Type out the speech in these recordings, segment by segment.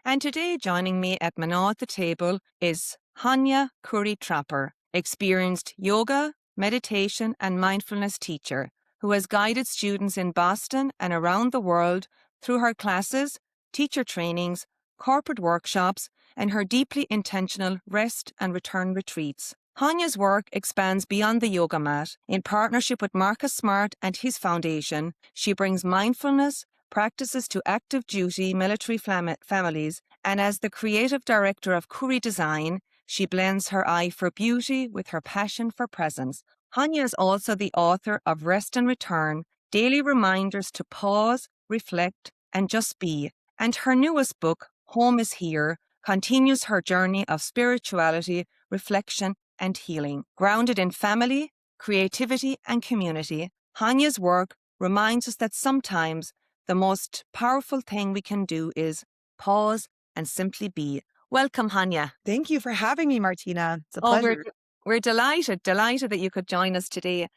And today, joining me at Manal at the table is Hania Khuri-Trapper, experienced yoga, meditation, and mindfulness teacher who has guided students in Boston and around the world through her classes, teacher trainings, corporate workshops, and her deeply intentional rest and return retreats. Hania's work expands beyond the yoga mat. In partnership with Marcus Smart and his foundation, she brings mindfulness practices to active duty military families, and as the creative director of Khuri Design, she blends her eye for beauty with her passion for presence. Hania is also the author of Rest and Return, daily reminders to pause, reflect, and just be. And her newest book, Home is Here, continues her journey of spirituality, reflection, and healing. Grounded in family, creativity, and community, Hania's work reminds us that sometimes the most powerful thing we can do is pause and simply be. Welcome, Hania. Thank you for having me, Martina. It's a Oh, pleasure. we're delighted that you could join us today.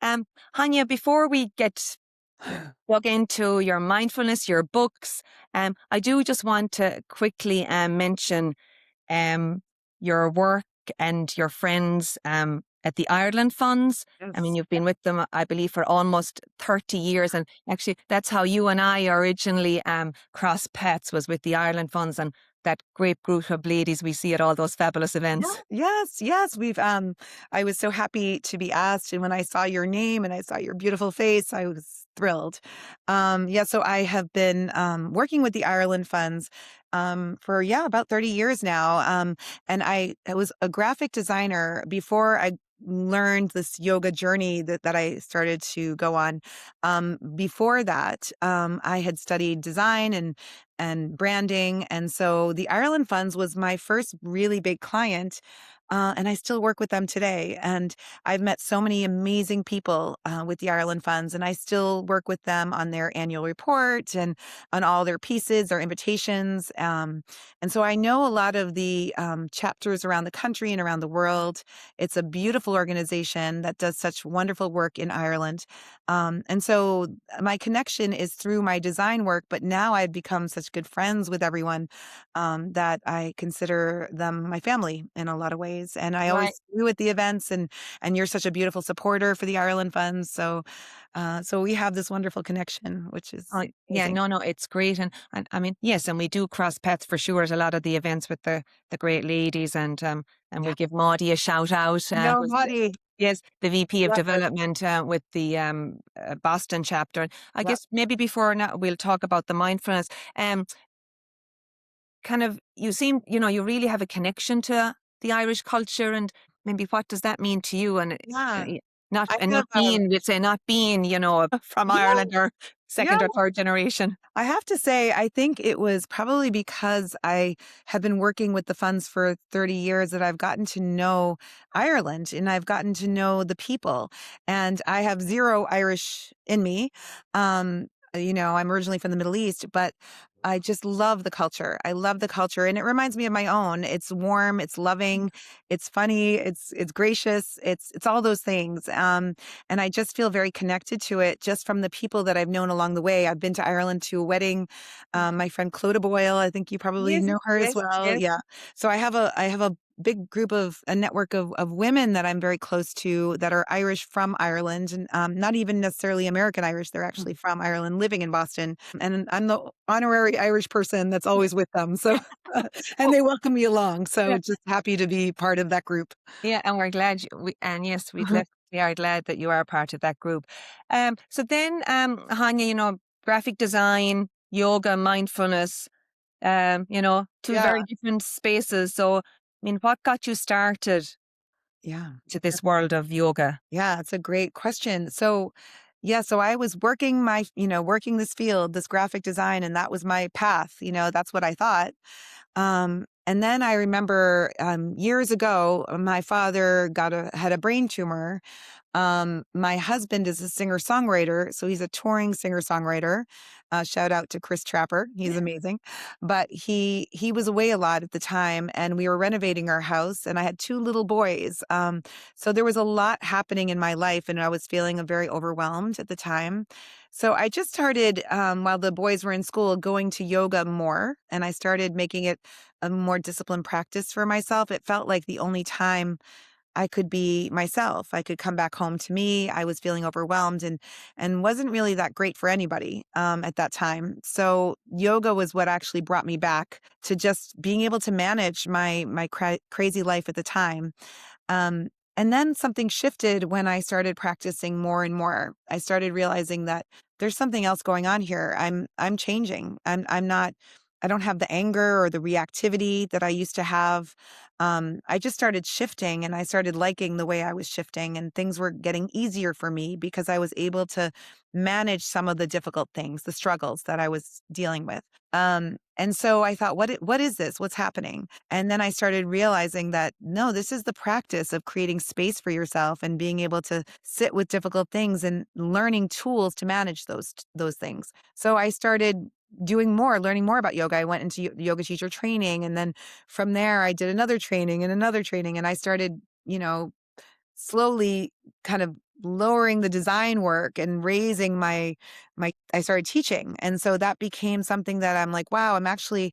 Hania, before we get dug into your mindfulness, your books, I do just want to quickly mention your work and your friends at the Ireland Funds. I mean, Yes. you've been with them, I believe, for almost 30 years. And actually, that's how you and I originally crossed paths, was with the Ireland Funds and that great group of ladies we see at all those fabulous events. Yes. I was so happy to be asked. And when I saw your name and I saw your beautiful face, I was thrilled. So I have been working with the Ireland Funds for about 30 years now. And I was a graphic designer before I learned this yoga journey that I started to go on. Before that, I had studied design and branding. And so the Ireland Funds was my first really big client. And I still work with them today. And I've met so many amazing people with the Ireland Funds, and I still work with them on their annual report and on all their pieces, their invitations. And so I know a lot of the chapters around the country and around the world. It's a beautiful organization that does such wonderful work in Ireland. And so my connection is through my design work, but now I've become such good friends with everyone that I consider them my family in a lot of ways. And I always Right. see you at the events, and you're such a beautiful supporter for the Ireland Funds. So we have this wonderful connection, which is Oh, yeah, amazing. no, it's great. And I mean, yes, and we do cross paths for sure at a lot of the events with the great ladies. And Yeah. we'll give Maudie a shout out. No, Who's Marty. yes, the VP of Yeah. Development with the Boston chapter. And I Yeah. guess maybe before now we'll talk about the mindfulness. Kind of, you seem, you really have a connection to the Irish culture, and maybe what does that mean to you? And Yeah. not I and have, not being, we'd say, not being, from yeah, Ireland or yeah. second or third generation. I have to say, I think it was probably because I have been working with the funds for 30 years that I've gotten to know Ireland and I've gotten to know the people. And I have zero Irish in me. I'm originally from the Middle East, but I just love the culture. I love the culture, and it reminds me of my own. It's warm, it's loving, it's funny, it's gracious, it's all those things. And I just feel very connected to it just from the people that I've known along the way. I've been to Ireland to a wedding. My friend Clodagh Boyle, I think you probably Yes, know her as yes, well. yes. Yeah. So I have a big group of a network of women that I'm very close to that are Irish from Ireland, and not even necessarily American Irish. They're Mm. actually from Ireland, living in Boston. And I'm the honorary Irish person that's always with them. So, and they welcome me along. So Yeah, just happy to be part of that group. yeah, and we're glad and yes, we definitely are glad that you are part of that group. So then, Hanya, graphic design, yoga, mindfulness, two Yeah. very different spaces. So, I mean, what got you started Yeah. to this world of yoga? Yeah, it's a great question. So I was working this field, this graphic design, and that was my path. That's what I thought. And then I remember years ago, my father had a brain tumor, My husband is a singer-songwriter, so he's a touring singer-songwriter. Shout out to Chris Trapper. He's amazing. But he was away a lot at the time, and we were renovating our house, and I had 2 little boys. So there was a lot happening in my life, and I was feeling very overwhelmed at the time. So I just started, while the boys were in school, going to yoga more, and I started making it a more disciplined practice for myself. It felt like the only time I could be myself. I could come back home to me. I was feeling overwhelmed and wasn't really that great for anybody at that time. So yoga was what actually brought me back to just being able to manage my crazy life at the time. Um, and then something shifted when I started practicing more and more. I started realizing that there's something else going on here. I'm changing. I'm not. I don't have the anger or the reactivity that I used to have. I just started shifting, and I started liking the way I was shifting, and things were getting easier for me because I was able to manage some of the difficult things, the struggles that I was dealing with. And so I thought, what is this? What's happening? And then I started realizing that no, this is the practice of creating space for yourself and being able to sit with difficult things and learning tools to manage those things. So I started learning more about yoga. I went into yoga teacher training, and then from there I did another training and another training, and I started, slowly kind of lowering the design work and raising my I started teaching. And so that became something that I'm like, wow, I'm actually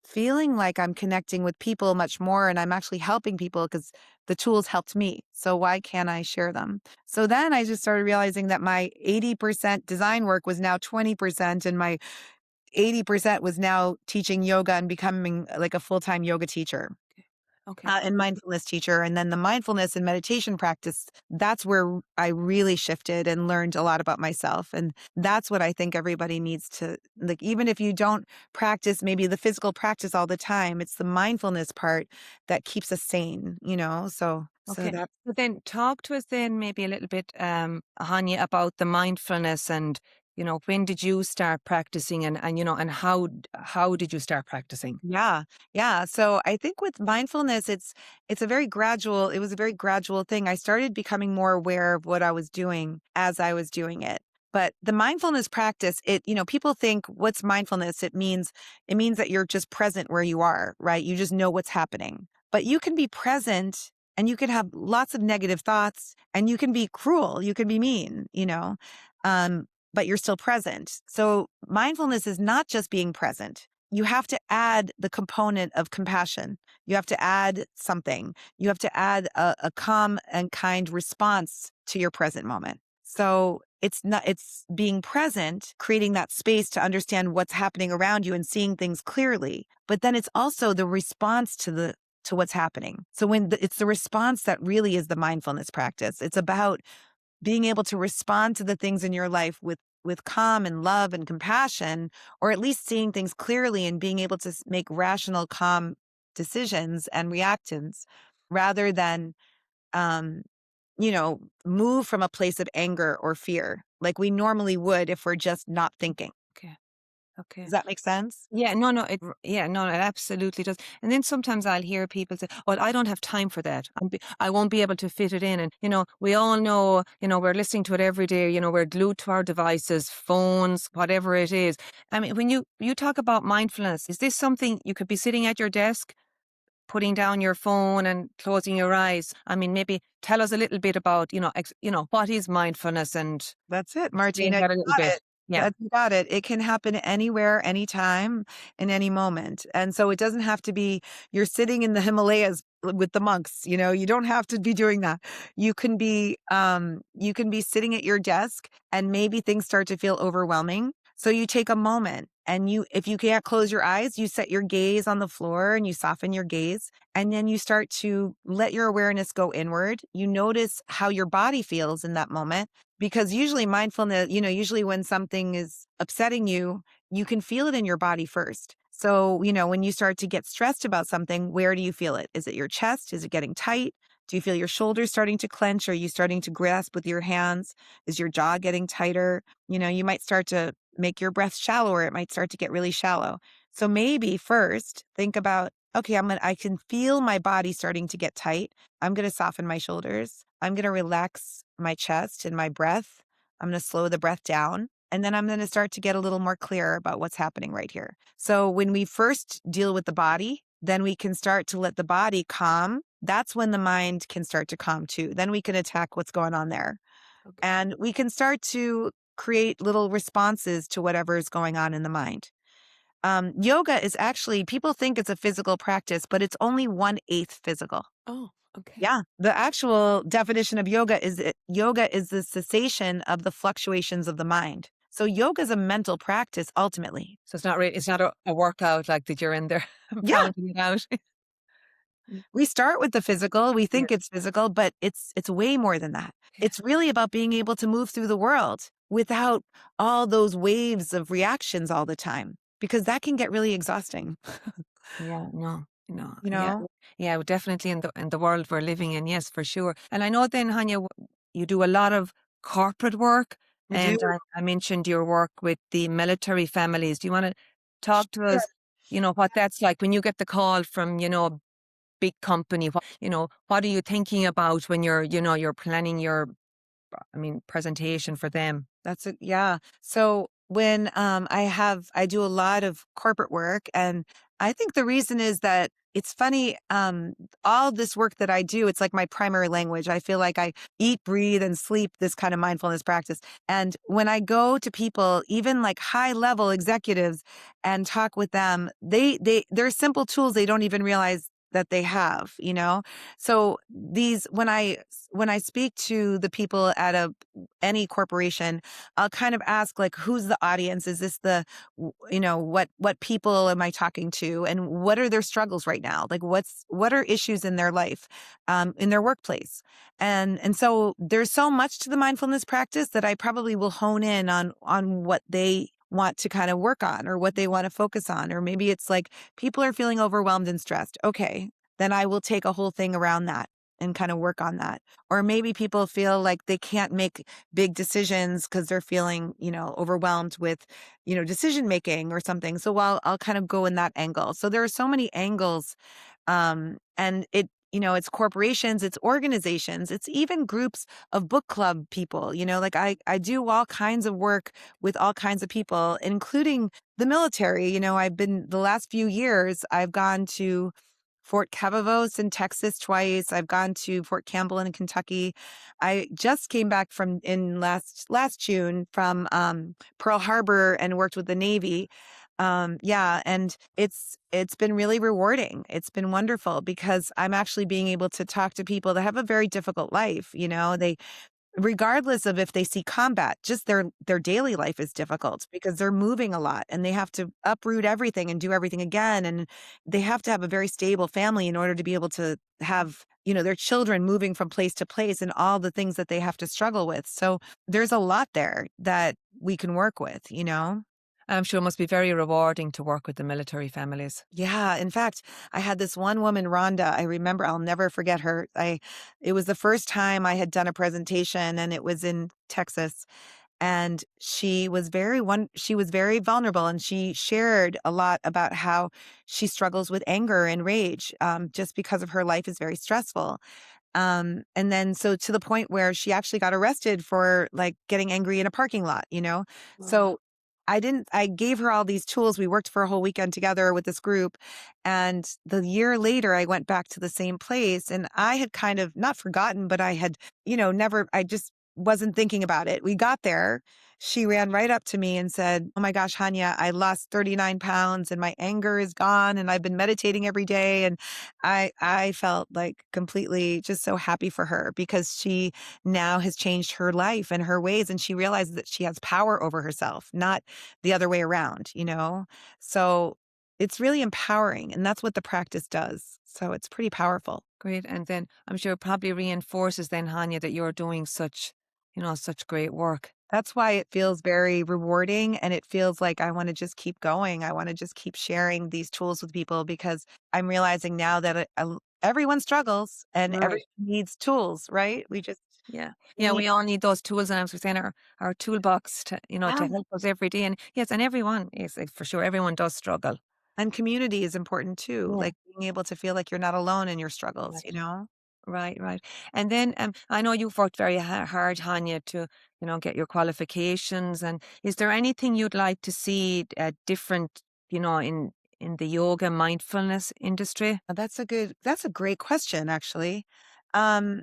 feeling like I'm connecting with people much more, and I'm actually helping people because the tools helped me. So why can't I share them? So then I just started realizing that my 80% design work was now 20%, and my 80% was now teaching yoga and becoming like a full-time yoga teacher. Okay. And mindfulness teacher. And then the mindfulness and meditation practice, that's where I really shifted and learned a lot about myself. And that's what I think everybody needs to, like, even if you don't practice maybe the physical practice all the time, it's the mindfulness part that keeps us sane. So Okay. that But then talk to us then maybe a little bit, Hanya, about the mindfulness and, when did you start practicing and how did you start practicing? Yeah. Yeah. So I think with mindfulness, it was a very gradual thing. I started becoming more aware of what I was doing as I was doing it. But the mindfulness practice, people think, what's mindfulness? It means that you're just present where you are, right? You just know what's happening. But you can be present and you can have lots of negative thoughts, and you can be cruel, you can be mean. Um, but you're still present. So mindfulness is not just being present. You have to add the component of compassion. You have to add something. You have to add a calm and kind response to your present moment. So it's being present, creating that space to understand what's happening around you and seeing things clearly. But then it's also the response to what's happening. So it's the response that really is the mindfulness practice. It's about being able to respond to the things in your life with calm and love and compassion, or at least seeing things clearly and being able to make rational, calm decisions and reactions rather than, um, move from a place of anger or fear like we normally would if we're just not thinking. Okay. Okay. Does that make sense? Yeah, no, no, it absolutely does. And then sometimes I'll hear people say, "Well, I don't have time for that. I won't be able to fit it in." And we all know, we're listening to it every day. We're glued to our devices, phones, whatever it is. I mean, when you talk about mindfulness, is this something you could be sitting at your desk, putting down your phone and closing your eyes? I mean, maybe tell us a little bit about, what is mindfulness and That's it, explain Martina. that a little You got bit. it. Yeah. You got it. It can happen anywhere, anytime, in any moment. And so it doesn't have to be you're sitting in the Himalayas with the monks. You don't have to be doing that. You can be sitting at your desk, and maybe things start to feel overwhelming. So you take a moment, and if you can't close your eyes, you set your gaze on the floor and you soften your gaze. And then you start to let your awareness go inward. You notice how your body feels in that moment, because usually mindfulness, usually when something is upsetting you, you can feel it in your body first. So, when you start to get stressed about something, where do you feel it? Is it your chest? Is it getting tight? Do you feel your shoulders starting to clench? Are you starting to grasp with your hands? Is your jaw getting tighter? You might start to make your breath shallower. It might start to get really shallow. So maybe first think about, okay, I can feel my body starting to get tight. I'm going to soften my shoulders. I'm going to relax my chest and my breath. I'm going to slow the breath down. And then I'm going to start to get a little more clear about what's happening right here. So when we first deal with the body, then we can start to let the body calm. That's when the mind can start to calm too. Then we can attack what's going on there. Okay. And we can start to create little responses to whatever is going on in the mind. Yoga is actually, people think it's a physical practice, but it's only 1/8 physical. Oh, okay. Yeah. The actual definition of yoga is the cessation of the fluctuations of the mind. So yoga is a mental practice ultimately. So it's not a workout like that you're in there Yeah. pounding it out. Mm, We start with the physical, we yeah. think it's physical, but it's way more than that. Yeah. It's really about being able to move through the world without all those waves of reactions all the time, because that can get really exhausting, Yeah, no, no, you yeah, know? yeah, definitely in the world we're living in, yes, for sure. And I know then, Hanya, you do a lot of corporate work, I do. and I mentioned your work with the military families. Do you want to talk to Sure. us? What that's like when you get the call from a big company. What are you thinking about when you're planning your, presentation for them? Yeah. So when I do a lot of corporate work, and I think the reason is that it's funny, all this work that I do, it's like my primary language. I feel like I eat, breathe, and sleep this kind of mindfulness practice. And when I go to people, even like high level executives, and talk with them, they're simple tools they don't even realize that they have, you know? So these when I speak to the people at any corporation, I'll kind of ask like, who's the audience? Is this what people am I talking to, and what are their struggles right now? Like, what are issues in their life, in their workplace, and so there's so much to the mindfulness practice that I probably will hone in on what they want to kind of work on, or what they want to focus on, or maybe it's like people are feeling overwhelmed and stressed. Okay, then I will take a whole thing around that and kind of work on that. Or maybe people feel like they can't make big decisions because they're feeling, overwhelmed with, decision making or something. So I'll kind of go in that angle. So there are so many angles. And it's corporations, it's organizations, it's even groups of book club people, like I do all kinds of work with all kinds of people, including the military. The last few years, I've gone to Fort Cavavos in Texas twice. I've gone to Fort Campbell in Kentucky. I just came back from in last June from Pearl Harbor and worked with the Navy. Yeah, and it's been really rewarding. It's been wonderful because I'm actually being able to talk to people that have a very difficult life. They regardless of if they see combat, just their daily life is difficult because they're moving a lot and they have to uproot everything and do everything again, and they have to have a very stable family in order to be able to have, their children moving from place to place and all the things that they have to struggle with. So there's a lot there that we can work with. I'm sure it must be very rewarding to work with the military families. Yeah, in fact, I had this one woman, Rhonda. I remember, I'll never forget her. It was the first time I had done a presentation, and it was in Texas, and she was very vulnerable, and she shared a lot about how she struggles with anger and rage, just because of her life is very stressful. And then so to the point where she actually got arrested for like getting angry in a parking lot. Wow. So I gave her all these tools. We worked for a whole weekend together with this group. And the year later, I went back to the same place, and I had kind of not forgotten, but I had, I just wasn't thinking about it. We got there. She ran right up to me and said, "Oh my gosh, Hania, I lost 39 pounds and my anger is gone. And I've been meditating every day." And I felt like completely just so happy for her because she now has changed her life and her ways, and she realizes that she has power over herself, not the other way around. So it's really empowering, and that's what the practice does. So it's pretty powerful. Great. And then I'm sure it probably reinforces then, Hanya, that you're doing such great work. That's why it feels very rewarding, and it feels like I want to just keep going. I want to just keep sharing these tools with people because I'm realizing now that everyone struggles and Right. everyone needs tools, right? Yeah. We Yeah, need we all need those tools, and as we're saying, our toolbox to help us every day. And yes, and everyone is for sure, everyone does struggle. And community is important too, Yeah. like being able to feel like you're not alone in your struggles, Right. you know? Right, right. And then I know you've worked very hard, Hanya, to get your qualifications. And is there anything you'd like to see different, in the yoga mindfulness industry? That's a great question, actually. Um,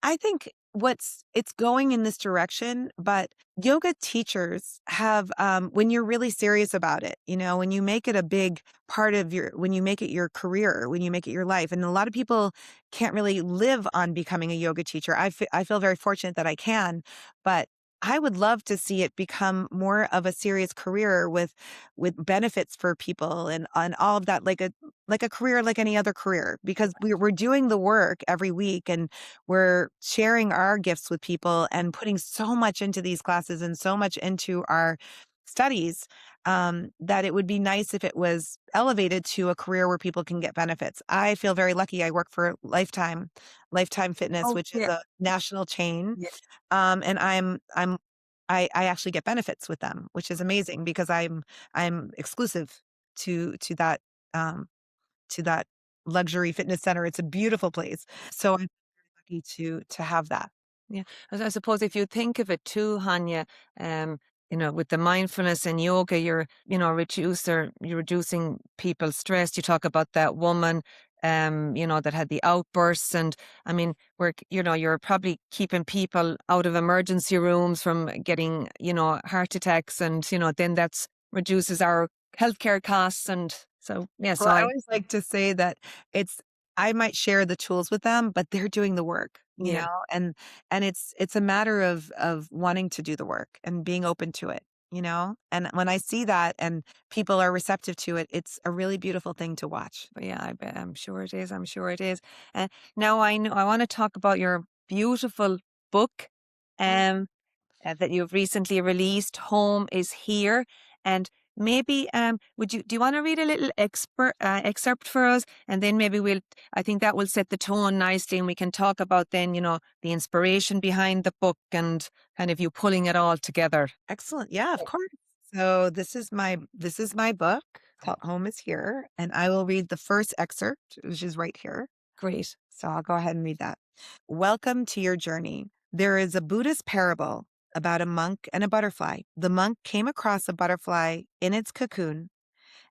I think it's going in this direction, but yoga teachers have, when you're really serious about it, when you make it a big part of when you make it your career, when you make it your life, and a lot of people can't really live on becoming a yoga teacher. I feel very fortunate that I can, but I would love to see it become more of a serious career with benefits for people and all of that, like a career like any other career, because we're doing the work every week and we're sharing our gifts with people and putting so much into these classes and so much into our studies, that it would be nice if it was elevated to a career where people can get benefits. I feel very lucky. I work for Lifetime Fitness, Oh, which is yeah. a national chain, Yeah. and I actually get benefits with them, which is amazing because I'm exclusive to that, um, to that luxury fitness center. It's a beautiful place. So I'm lucky to have that. Yeah, I suppose if you think of it too, Hanya, um, with the mindfulness and yoga, you're reducing people's stress. You talk about that woman, that had the outbursts, and I mean, you're probably keeping people out of emergency rooms from getting, heart attacks, and then that's reduces our healthcare costs, and so yeah, Well, so I I always like to say that it's I might share the tools with them, but they're doing the work, yeah. and it's a matter of wanting to do the work and being open to it, And when I see that and people are receptive to it, it's a really beautiful thing to watch. But yeah, I bet I'm sure it is. I'm sure it is. Now I know I want to talk about your beautiful book, Oh, um, that you've recently released. Home is here, and maybe do you want to read a little excerpt for us, and then maybe I think that will set the tone nicely, and we can talk about then the inspiration behind the book and kind of you pulling it all together. excellent. Yeah, of course. So this is my book called Home is Here, and I will read the first excerpt, which is right here. Great. So I'll go ahead and read that. Welcome to your journey. There is a Buddhist parable about a monk and a butterfly. The monk came across a butterfly in its cocoon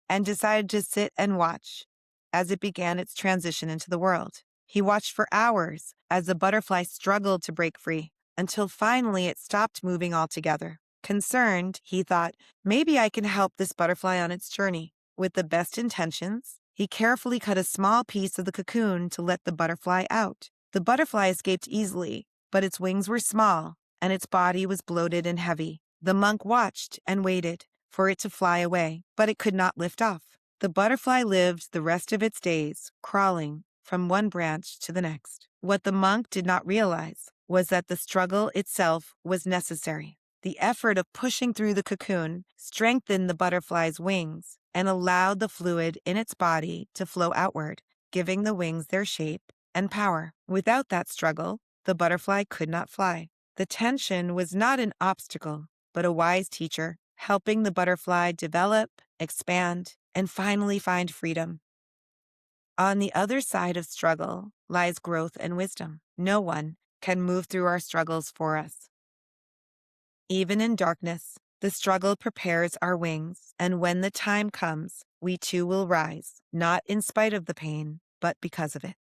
and decided to sit and watch as it began its transition into the world. He watched for hours as the butterfly struggled to break free until finally it stopped moving altogether. Concerned, he thought, maybe I can help this butterfly on its journey. With the best intentions, he carefully cut a small piece of the cocoon to let the butterfly out. The butterfly escaped easily, but its wings were small and its body was bloated and heavy. The monk watched and waited for it to fly away, but it could not lift off. The butterfly lived the rest of its days crawling from one branch to the next. What the monk did not realize was that the struggle itself was necessary. The effort of pushing through the cocoon strengthened the butterfly's wings and allowed the fluid in its body to flow outward, giving the wings their shape and power. Without that struggle, the butterfly could not fly. The tension was not an obstacle, but a wise teacher, helping the butterfly develop, expand, and finally find freedom. On the other side of struggle lies growth and wisdom. No one can move through our struggles for us. Even in darkness, the struggle prepares our wings, and when the time comes, we too will rise, not in spite of the pain, but because of it.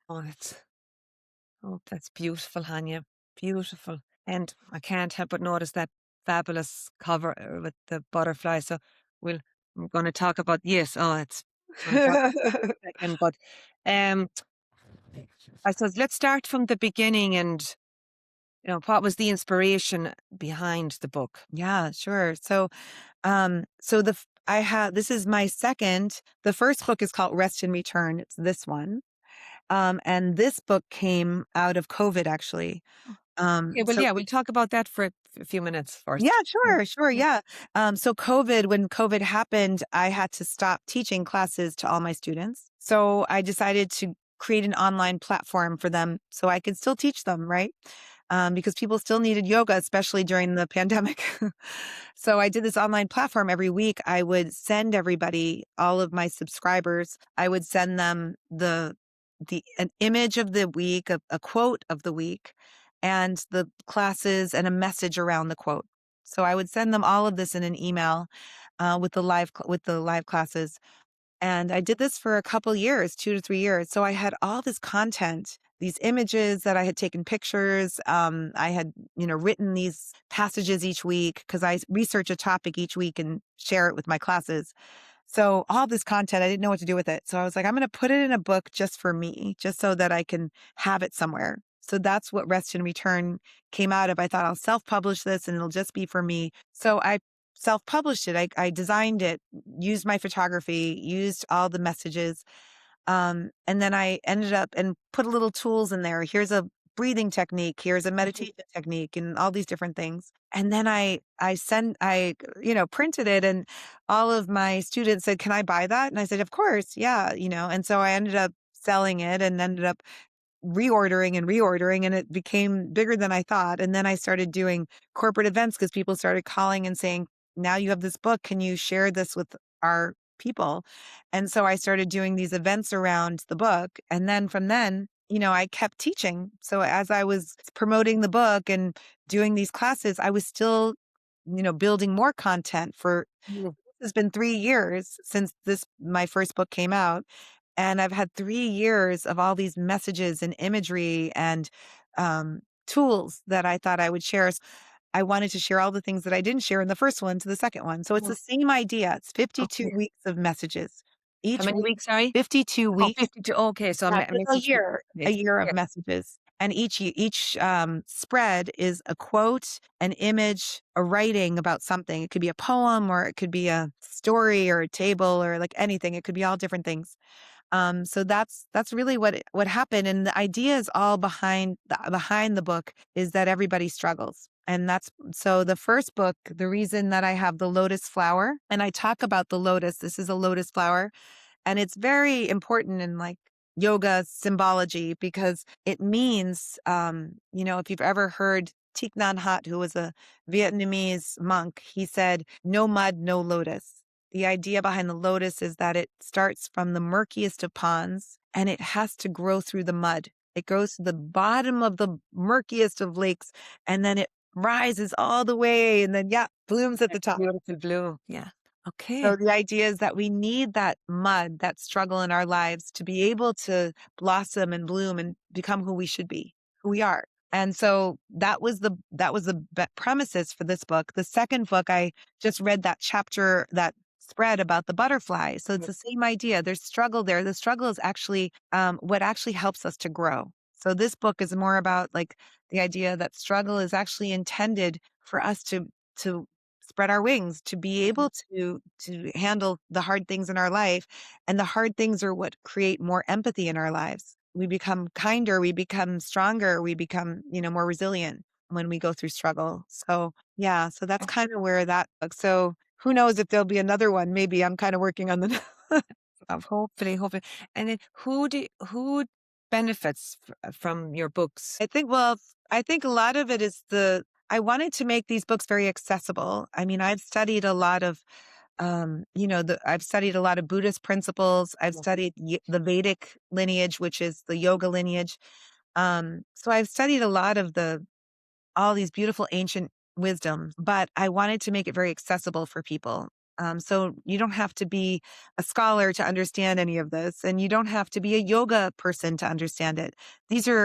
That's beautiful, Hanya. Beautiful. And I can't help but notice that fabulous cover with the butterfly. So we're going to talk about, yes, it's fantastic. And but um, I suppose let's start from the beginning and, what was the inspiration behind the book? Yeah, sure. So I have this is my second. The first book is called Rest and Return. It's this one. And this book came out of COVID, actually. Okay, well, So yeah, we'll talk about that for a few minutes yeah, first. Yeah. sure, sure, Yeah. yeah. So when COVID happened, I had to stop teaching classes to all my students. So I decided to create an online platform for them so I could still teach them, right? Because people still needed yoga, especially during the pandemic. So I did this online platform every week. I would send everybody, all of my subscribers, I would send them an image of the week, a quote of the week, and the classes and a message around the quote. So I would send them all of this in an email with the live classes, and I did this for a couple years, 2 to 3 years. So I had all this content, these images that I had taken pictures. I had, written these passages each week because I research a topic each week and share it with my classes. So all this content, I didn't know what to do with it. So I was like, I'm going to put it in a book just for me, just so that I can have it somewhere. So that's what Rest and Return came out of. I thought I'll self-publish this and it'll just be for me. So I self-published it. I designed it, used my photography, used all the messages. And then I ended up and put little tools in there. Here's a breathing technique. Here's a meditation technique and all these different things. And then printed it, and all of my students said, "Can I buy that?" And I said, "Of course. Yeah." And so I ended up selling it and ended up reordering, and it became bigger than I thought. And then I started doing corporate events because people started calling and saying, "Now you have this book. Can you share this with our people?" And so I started doing these events around the book. And then from then, I kept teaching. So as I was promoting the book and doing these classes, I was still, building more content for Mm. it's been 3 years since my first book came out, and I've had 3 years of all these messages and imagery and, tools that I thought I would share. I wanted to share all the things that I didn't share in the first one to the second one. So it's Mm. the same idea. It's 52 Okay. weeks of messages. How Each many week weeks, sorry? 52 Oh, weeks. 52. Okay, so Yeah, a just a message for year, a days. year of Yeah. messages. And each spread is a quote, an image, a writing about something. It could be a poem, or it could be a story or a table, or like anything. It could be all different things. So that's really what happened. And the idea is all behind the book is that everybody struggles. And that's so the first book, the reason that I have the lotus flower, and I talk about the lotus, this is a lotus flower, and it's very important in like yoga symbology because it means, if you've ever heard Thich Nhat Hanh, who was a Vietnamese monk, he said, "No mud, no lotus." The idea behind the lotus is that it starts from the murkiest of ponds and it has to grow through the mud. It goes to the bottom of the murkiest of lakes, and then it rises all the way and then, yeah, blooms at the top. Beautiful blue. Yeah. So Okay. the idea is that we need that mud, that struggle in our lives to be able to blossom and bloom and become who we should be, who we are. And so that was the premises for this book. The second book, I just read that chapter, that spread about the butterfly. So it's Yeah. the same idea. There's struggle there. The struggle is actually what actually helps us to grow. So this book is more about like the idea that struggle is actually intended for us to spread our wings, to be able to handle the hard things in our life. And the hard things are what create more empathy in our lives. We become kinder, we become stronger, we become, more resilient when we go through struggle. So yeah, so that's kind of where that book. So who knows if there'll be another one. Maybe I'm kind of working on the Hopefully. And then who benefits from your books? I think a lot of it is I wanted to make these books very accessible. I mean, I've studied a lot of I've studied a lot of Buddhist principles. I've Yeah. studied the Vedic lineage, which is the yoga lineage. So I've studied a lot of all these beautiful ancient wisdoms, but I wanted to make it very accessible for people. So you don't have to be a scholar to understand any of this, and you don't have to be a yoga person to understand it.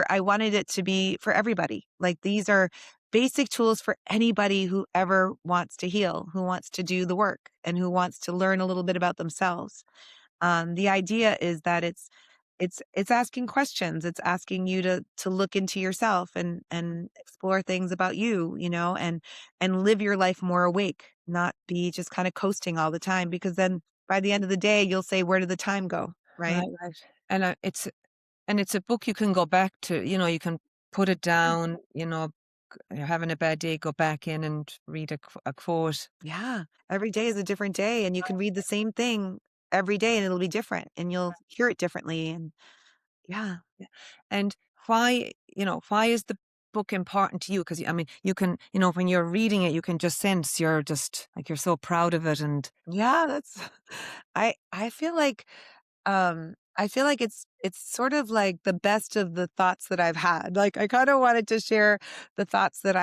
I wanted it to be for everybody. Like these are basic tools for anybody who ever wants to heal, who wants to do the work, and who wants to learn a little bit about themselves. The idea is that it's asking questions. It's asking you to look into yourself and explore things about you, and live your life more awake, not be just kind of coasting all the time. Because then by the end of the day, you'll say, "Where did the time go?" Right? Right. And it's a book you can go back to. You can put it down. You're having a bad day, go back in and read a quote. Yeah. Every day is a different day, and you can read the same thing every day, and it'll be different, and you'll hear it differently. And yeah. Yeah. And why is the book important to you? Because I mean, you can, when you're reading it, you can just sense you're just like you're so proud of it, and Yeah, that's I feel like I feel like it's sort of like the best of the thoughts that I've had. Like, I kinda wanted to share the thoughts that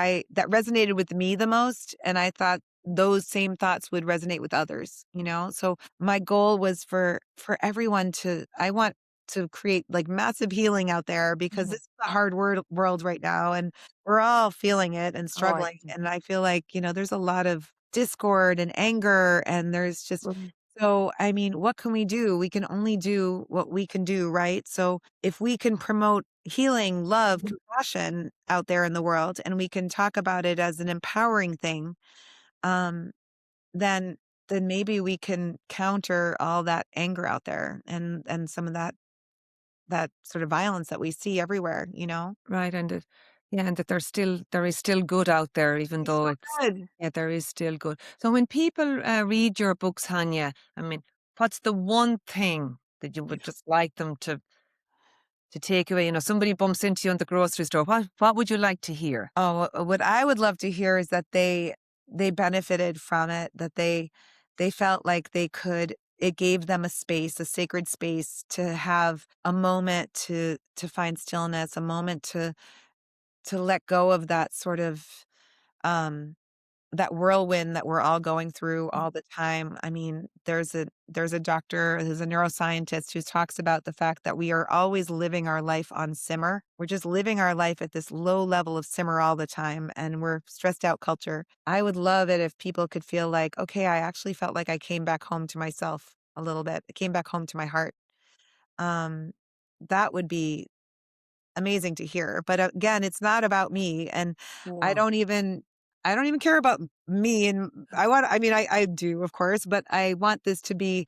resonated with me the most, and I thought those same thoughts would resonate with others, you know? So, my goal was for everyone to I want to create, like, massive healing out there because Mhm. this is a hard world right now, and we're all feeling it and Oh, I struggling, and I feel like, there's a lot of discord and anger, and there's just Mhm. so, I mean, what can we do? We can only do what we can do, right? So, if we can promote healing, love, compassion out there in the world, and we can talk about it as an empowering thing, um, then then maybe we can counter all that anger out there and some of that sort of violence that we see everywhere, you know? Right, and yeah, and that there is still good out there, even It's so though it's good. yeah, there is still good. So when people read your books, Hanya, I mean, what's the one thing that you would just like them to take away? You know, somebody bumps into you in the grocery store. What would you like to hear? Oh, what I would love to hear is that they benefited from it, that they felt like they could it gave them a space, a sacred space to have a moment to find stillness, a moment to let go of that sort of um that whirlwind that we're all going through all the time. I mean, there's a doctor who's a neuroscientist who talks about the fact that we are always living our life on simmer. We're just living our life at this low level of simmer all the time, and we're stressed out culture. I would love it if people could feel like, okay, I actually felt like I came back home to myself a little bit. I came back home to my heart. Um, that would be amazing to hear, but again, it's not about me, and I Yeah. don't even I don't even care about me, and I mean, I do, of course, but I want this to be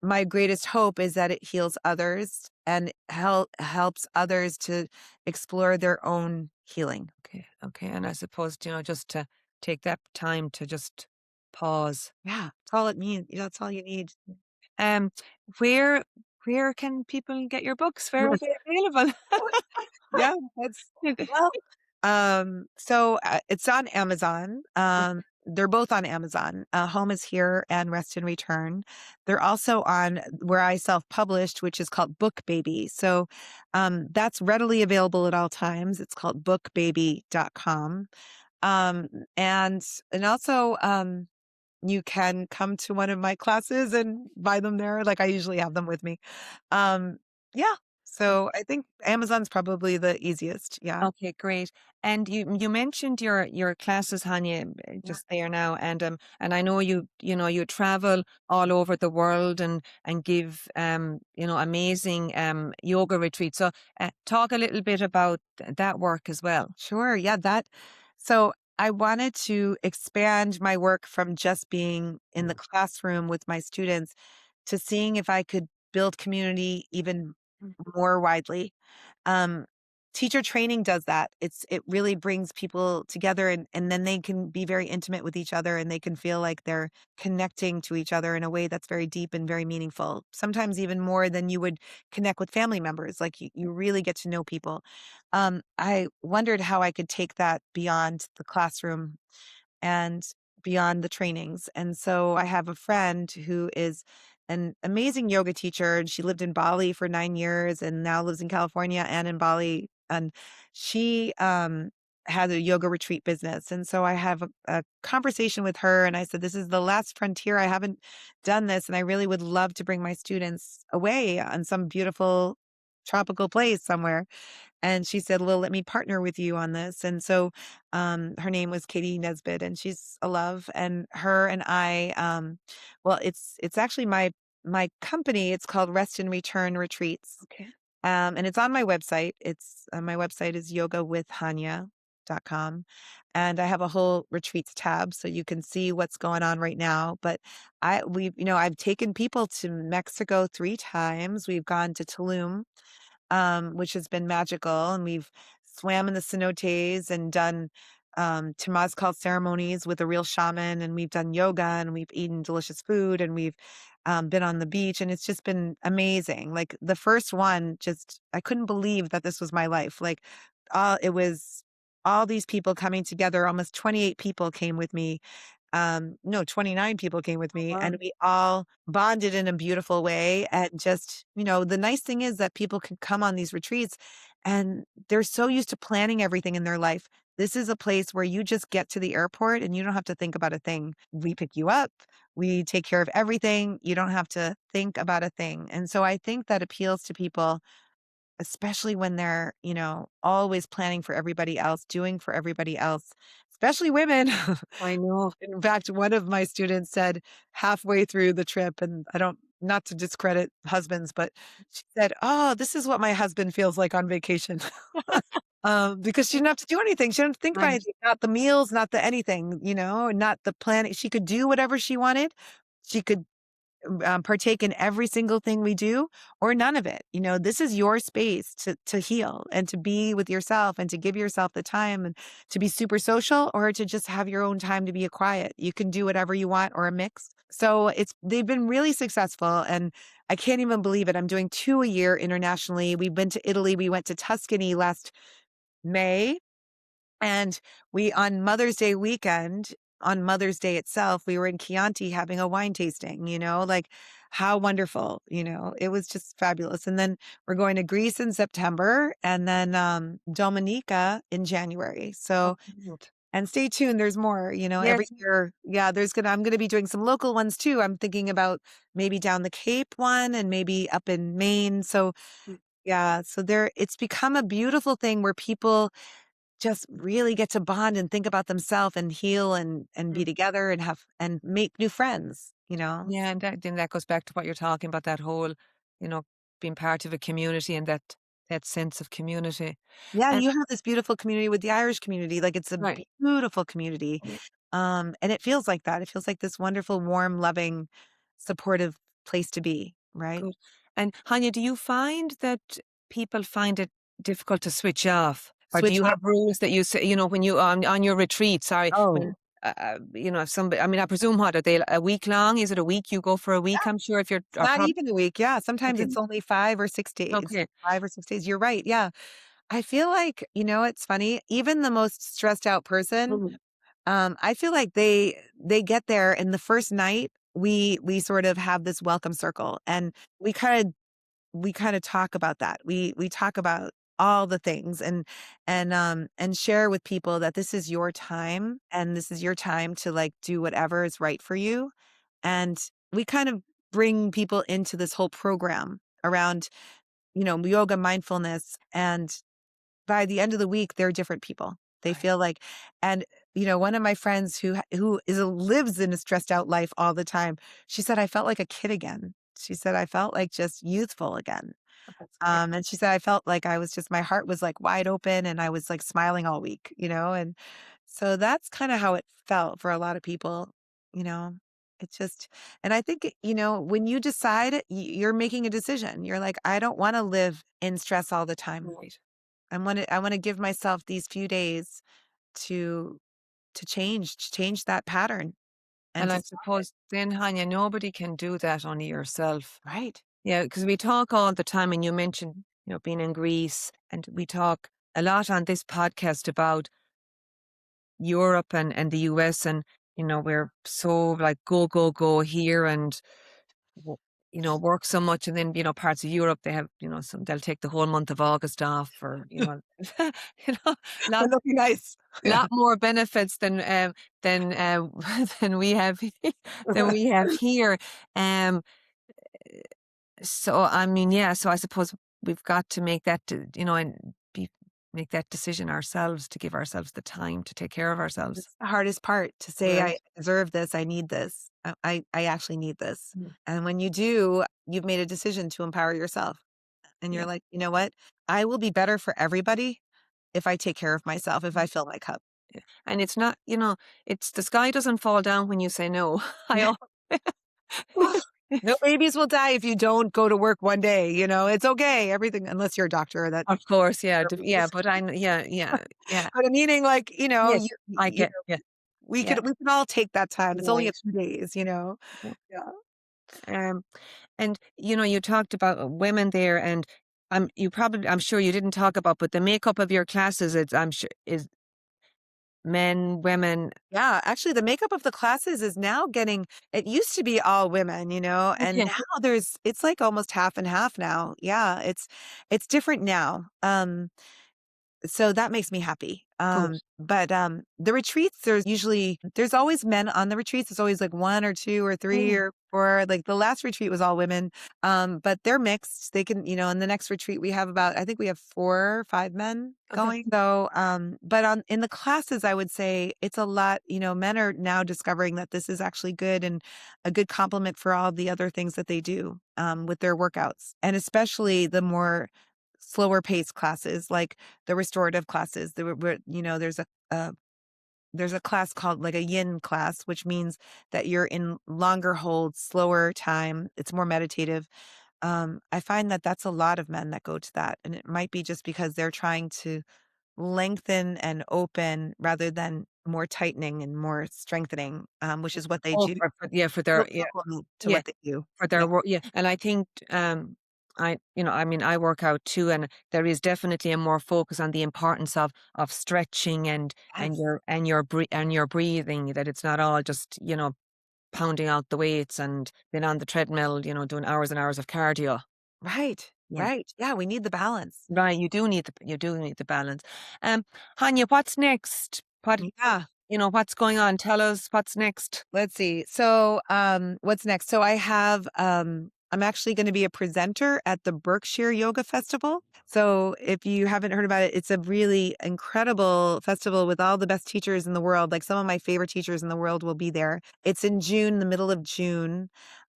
my greatest hope is that it heals others and helps others to explore their own healing. Okay, okay, and I suppose just to take that time to just pause. Yeah, that's all it means. That's all you need. Um, where where can people get your books? Where are they available? Yeah, that's well, it's on Amazon. They're both on Amazon. Home is Here and Rest and Return. They're also on where I self-published, which is called Book Baby. So, that's readily available at all times. It's called bookbaby.com. Um, and and also, you can come to one of my classes and buy them there. Like I usually have them with me. Um, yeah. So I think Amazon's probably the easiest. Yeah. Okay, great. And you mentioned your classes, Hanya, Yeah. just there now, and I know you travel all over the world and give amazing yoga retreats. So talk a little bit about that work as well. Sure. Yeah. So I wanted to expand my work from just being in the classroom with my students to seeing if I could build community even more widely. Um, Teacher training does that. It really brings people together and then they can be very intimate with each other and they can feel like they're connecting to each other in a way that's very deep and very meaningful. Sometimes even more than you would connect with family members. Like you really get to know people. I wondered how I could take that beyond the classroom and beyond the trainings. And so I have a friend who is an amazing yoga teacher, and she lived in Bali for 9 years and now lives in California and in Bali. And she has a yoga retreat business. And so I have a conversation with her, and I said, this is the last frontier. I haven't done this, and I really would love to bring my students away on some beautiful tropical place somewhere. And she said, "Well, let me partner with you on this." And so, her name was Katie Nesbitt, and she's a love. And her and I, well, it's actually my company. It's called Rest and Return Retreats, Okay. and it's on my website. It's my website is yogawithhanya.com, and I have a whole retreats tab, so you can see what's going on right now. But I've taken people to Mexico 3 times. We've gone to Tulum, which has been magical. And we've swam in the cenotes and done Temazcal ceremonies with a real shaman. And we've done yoga and we've eaten delicious food and we've been on the beach. And it's just been amazing. Like the first one, just, I couldn't believe that this was my life. Like, it was all these people coming together. Almost 28 people came with me no, 29 people came with Oh, me, wow. and we all bonded in a beautiful way. And just, the nice thing is that people can come on these retreats and they're so used to planning everything in their life. This is a place where you just get to the airport and you don't have to think about a thing. We pick you up, we take care of everything. You don't have to think about a thing. And so I think that appeals to people, especially when they're, always planning for everybody else, doing for everybody else, especially women. I know. In fact, one of my students said halfway through the trip, and I don't, not to discredit husbands, but she said, "Oh, this is what my husband feels like on vacation." Because she didn't have to do anything. She didn't think about Right. anything, not the meals, not the anything, not the planning. She could do whatever she wanted. She could partake in every single thing we do, or none of it. This is your space to heal and to be with yourself and to give yourself the time and to be super social, or to just have your own time to be a quiet. You can do whatever you want, or a mix. So they've been really successful, and I can't even believe it. I'm doing 2 a year internationally. We've been to Italy. We went to Tuscany last May, and on Mother's Day weekend, on Mother's Day itself, we were in Chianti having a wine tasting, like how wonderful, it was just fabulous. And then we're going to Greece in September, and then Dominica in January. Oh, So, good. and stay tuned, there's more, every Yes. year. Yeah, I'm gonna be doing some local ones too. I'm thinking about maybe down the Cape one and maybe up in Maine. So Mm, yeah, so it's become a beautiful thing where people just really get to bond and think about themselves and heal and be mm. together and have and make new friends. Yeah, and that goes back to what you're talking about, that whole, you know, being part of a community and that sense of community. Yeah, And you have this beautiful community with the Irish community. Like, it's a right. beautiful community. Yeah, And it feels like that. It feels like this wonderful, warm, loving, supportive place to be, right? good. And Hanya, do you find that people find it difficult to switch off? Or do Switch you off. have rules that you say, when you on your retreat, sorry, when Oh, if somebody, I mean, I presume what are they a week long? Is it a week? You go for a week, yeah, I'm sure if you're it's not even a week. Yeah, sometimes okay. it's only 5 or 6 days. Okay. 5 or 6 days. You're right. Yeah. I feel like, it's funny, even the most stressed out person, Mhm. I feel like they get there, and the first night we sort of have this welcome circle, and we kind of talk about that. We talk about all the things, and share with people that this is your time, and this is your time to, like, do whatever is right for you. And we kind of bring people into this whole program around, yoga, mindfulness, and by the end of the week, they're different people. They Right. feel like, and one of my friends lives in a stressed out life all the time. She said, "I felt like a kid again." She said, "I felt like just youthful again." Oh, that's great. And she said, "I felt like my heart was like wide open, and I was like smiling all week. And so that's kind of how it felt for a lot of people. You know, it's just, and I think, when you decide, you're making a decision. You're like, I don't want to live in stress all the time. Right. I want to give myself these few days to change that pattern and And to I stop it. suppose then, Hanya, nobody can do that, only yourself. Right. Yeah, because we talk all the time, and you mentioned, being in Greece, and we talk a lot on this podcast about Europe and the US, and we're so like go go go here, and w- work so much, and then parts of Europe they have some they'll take the whole month of August off, or you know lot That'll be nice. Yeah. lot more benefits than than we have than we have here. Um, so I mean, yeah. So I suppose we've got to make that, and make that decision ourselves, to give ourselves the time to take care of ourselves. It's the hardest part, to say, Right. "I deserve this, I need this. I actually need this." Mm. And when you do, you've made a decision to empower yourself. And you're Yeah. like, "You know what? I will be better for everybody if I take care of myself, if I fill my cup." Yeah. And it's not, it's the sky doesn't fall down when you say no. I Yeah. al- No babies will die if you don't go to work one day, it's okay, everything, unless you're a doctor, that Of course, yeah, yeah, services. but yeah, yeah, yeah. But I'm meaning, like, Yes, I you get, yeah, we yeah, could all take that time. It's only a right. few days. Yeah. Yeah. Um, and you talked about women there, and I'm sure you didn't talk about, but the makeup of your classes, it's I'm sure is men, women. Yeah, actually the makeup of the classes is now getting it used to be all women, and Okay, now it's like almost half and half now. Yeah, it's different now. So that makes me happy. good. But the retreats, there's always men on the retreats. It's always like one or two or three Mm, or four. Like the last retreat was all women. But they're mixed. They can, in the next retreat we have I think we have 4 or 5 men okay. going. So but in the classes I would say it's a lot, men are now discovering that this is actually good and a good complement for all the other things that they do with their workouts. And especially the more slower paced classes like the restorative classes. Uh, there's a class called like a yin class, which means that you're in longer holds, slower time. It's more meditative. I find that that's a lot of men that go to that, and it might be just because they're trying to lengthen and open rather than more tightening and more strengthening, which is what they Oh, do. yeah, for Real their, yeah, supplement to yeah, what they do. for Yeah. their work. Yeah, and I think I mean, I work out too, and there is definitely a more focus on the importance of stretching and Yes. your breathing. That it's not all just pounding out the weights and being on the treadmill, doing hours and hours of cardio. Right. Yeah. Right. Yeah. We need the balance. Right, you do need the balance. Um, Hanya, what's next? Yeah. What's going on? Tell us what's next. Let's see. So, what's next? So I'm actually going to be a presenter at the Berkshire Yoga Festival. So if you haven't heard about it, it's a really incredible festival with all the best teachers in the world. Like some of my favorite teachers in the world will be there. It's in June, the middle of June.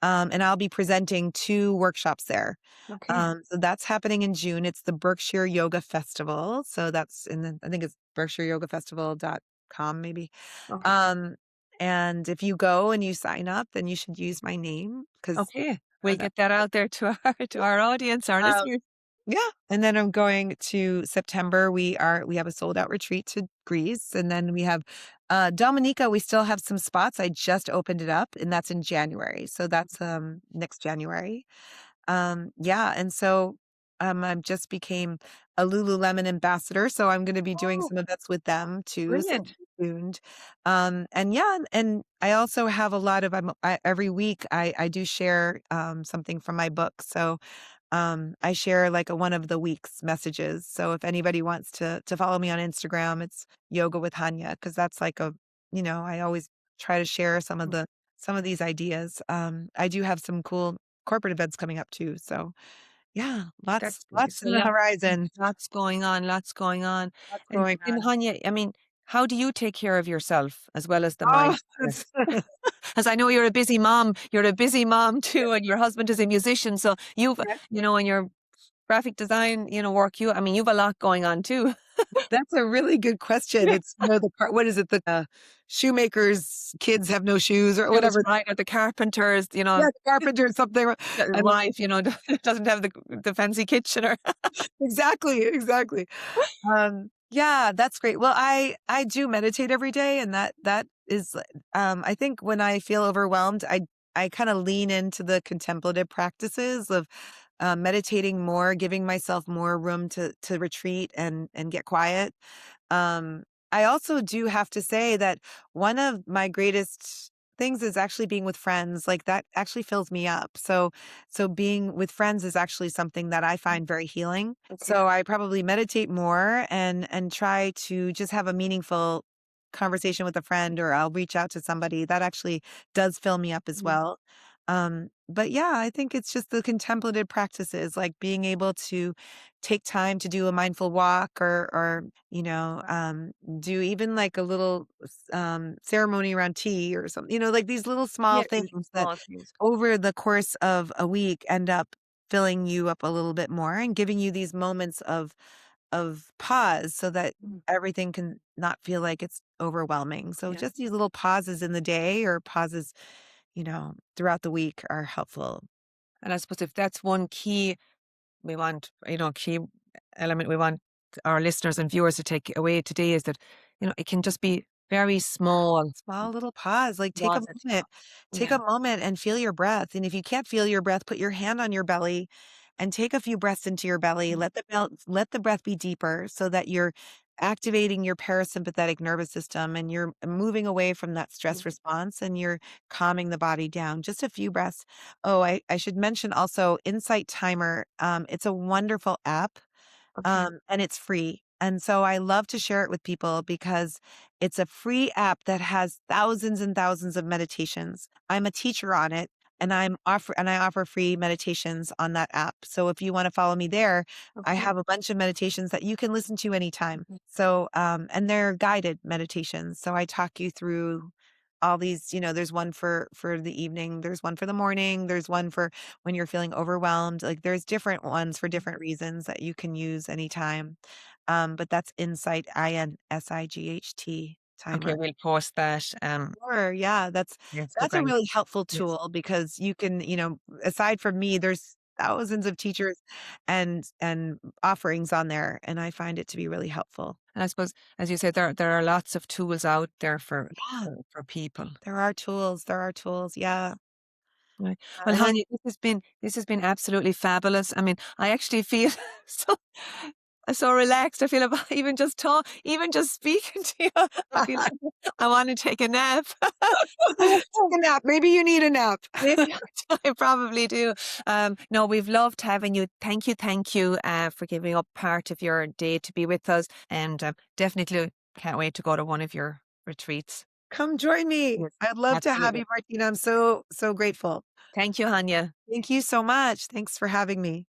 And I'll be presenting 2 workshops there. Okay. So that's happening in June. It's the Berkshire Yoga Festival. So that's I think it's berkshireyogafestival.com maybe. Okay. Um, and if you go and you sign up, then you should use my name because Okay. We'll that. get that out there to our audience, our Um, listeners. yeah, and then I'm going to September. We have a sold out retreat to Greece, and then we have Dominica. We still have some spots. I just opened it up, and that's in January. So that's next January. Yeah, and so I just became a Lululemon ambassador, so I'm going to be doing Oh, some events with them too. So brilliant. stay tuned. And yeah, and I also have a lot of every week I do share something from my book. So I share like a one of the week's messages. So if anybody wants to follow me on Instagram, it's Yoga with Hanya because that's like I always try to share Mm, some of these ideas. I do have some cool corporate events coming up too. So yeah, that's lots it's a in the lot. horizon. Lots going on, lots going on. Lots And going and on. Hanya, I mean, how do you take care of yourself as well as the Oh, mindfulness? As I know you're a busy mom, too, and your husband is a musician, so and your graphic design, work, I mean, you've a lot going on too. that's a really good question. It's the part. What is it? The shoemakers' kids have no shoes or Shoes, whatever. right, or the carpenters, Yeah, the carpenter or something. the And wife, doesn't have the fancy kitchen or exactly, exactly. Yeah, that's great. Well, I do meditate every day, and that is, I think when I feel overwhelmed, I kind of lean into the contemplative practices of meditating more, giving myself more room to retreat and get quiet. Um, I also do have to say that one of my greatest things is actually being with friends. Like that actually fills me up. So being with friends is actually something that I find very healing. okay. So I probably meditate more and try to just have a meaningful conversation with a friend or I'll reach out to somebody. That actually does fill me up as Mm, well. But yeah, I think it's just the contemplative practices, like being able to take time to do a mindful walk or do even like a little ceremony around tea or something, like these little small yeah, things little that small things. over the course of a week end up filling you up a little bit more and giving you these moments of pause so that Mm, everything can not feel like it's overwhelming. So yeah. just these little pauses in the day or pauses, throughout the week are helpful. And I suppose if that's one key we want, key element we want our listeners and viewers to take away today is that, it can just be very small. Small little pause, like Was it? take Yeah. a moment and feel your breath. And if you can't feel your breath, put your hand on your belly and take a few breaths into your belly. Mm, Let the breath be deeper so that you're activating your parasympathetic nervous system and you're moving away from that stress response and you're calming the body down. Just a few breaths. Oh, I should mention also Insight Timer. It's a wonderful app, Okay. and it's free. And so I love to share it with people because it's a free app that has thousands and thousands of meditations. I'm a teacher on it and I offer free meditations on that app. So if you want to follow me there, I Okay. have a bunch of meditations that you can listen to anytime. Mhm. So and they're guided meditations. So I talk you through all these, there's one for the evening, there's one for the morning, there's one for when you're feeling overwhelmed. Like there's different ones for different reasons that you can use anytime. But that's Insight, INSIGHT Okay, timer. we'll post that, Sure, yeah, that's a Instagram. really helpful Yes. tool because you can, aside from me, there's thousands of teachers and offerings on there, and I find it to be really helpful. And I suppose, as you said, there are lots of tools out there for Yeah, for people. there are tools, yeah. Right. Well, And I Hanya, this has been absolutely fabulous. I mean, I actually feel so so relaxed. I feel about even just speaking to you, I feel like I want to take a nap. take a nap, maybe you need a nap. Maybe I probably do. No, we've loved having you. Thank you for giving up part of your day to be with us, and definitely can't wait to go to one of your retreats. Come join me. Yes, I'd love to have absolutely. you, Martina. I'm so, so grateful. Thank you, Hanya. Thank you so much. Thanks for having me.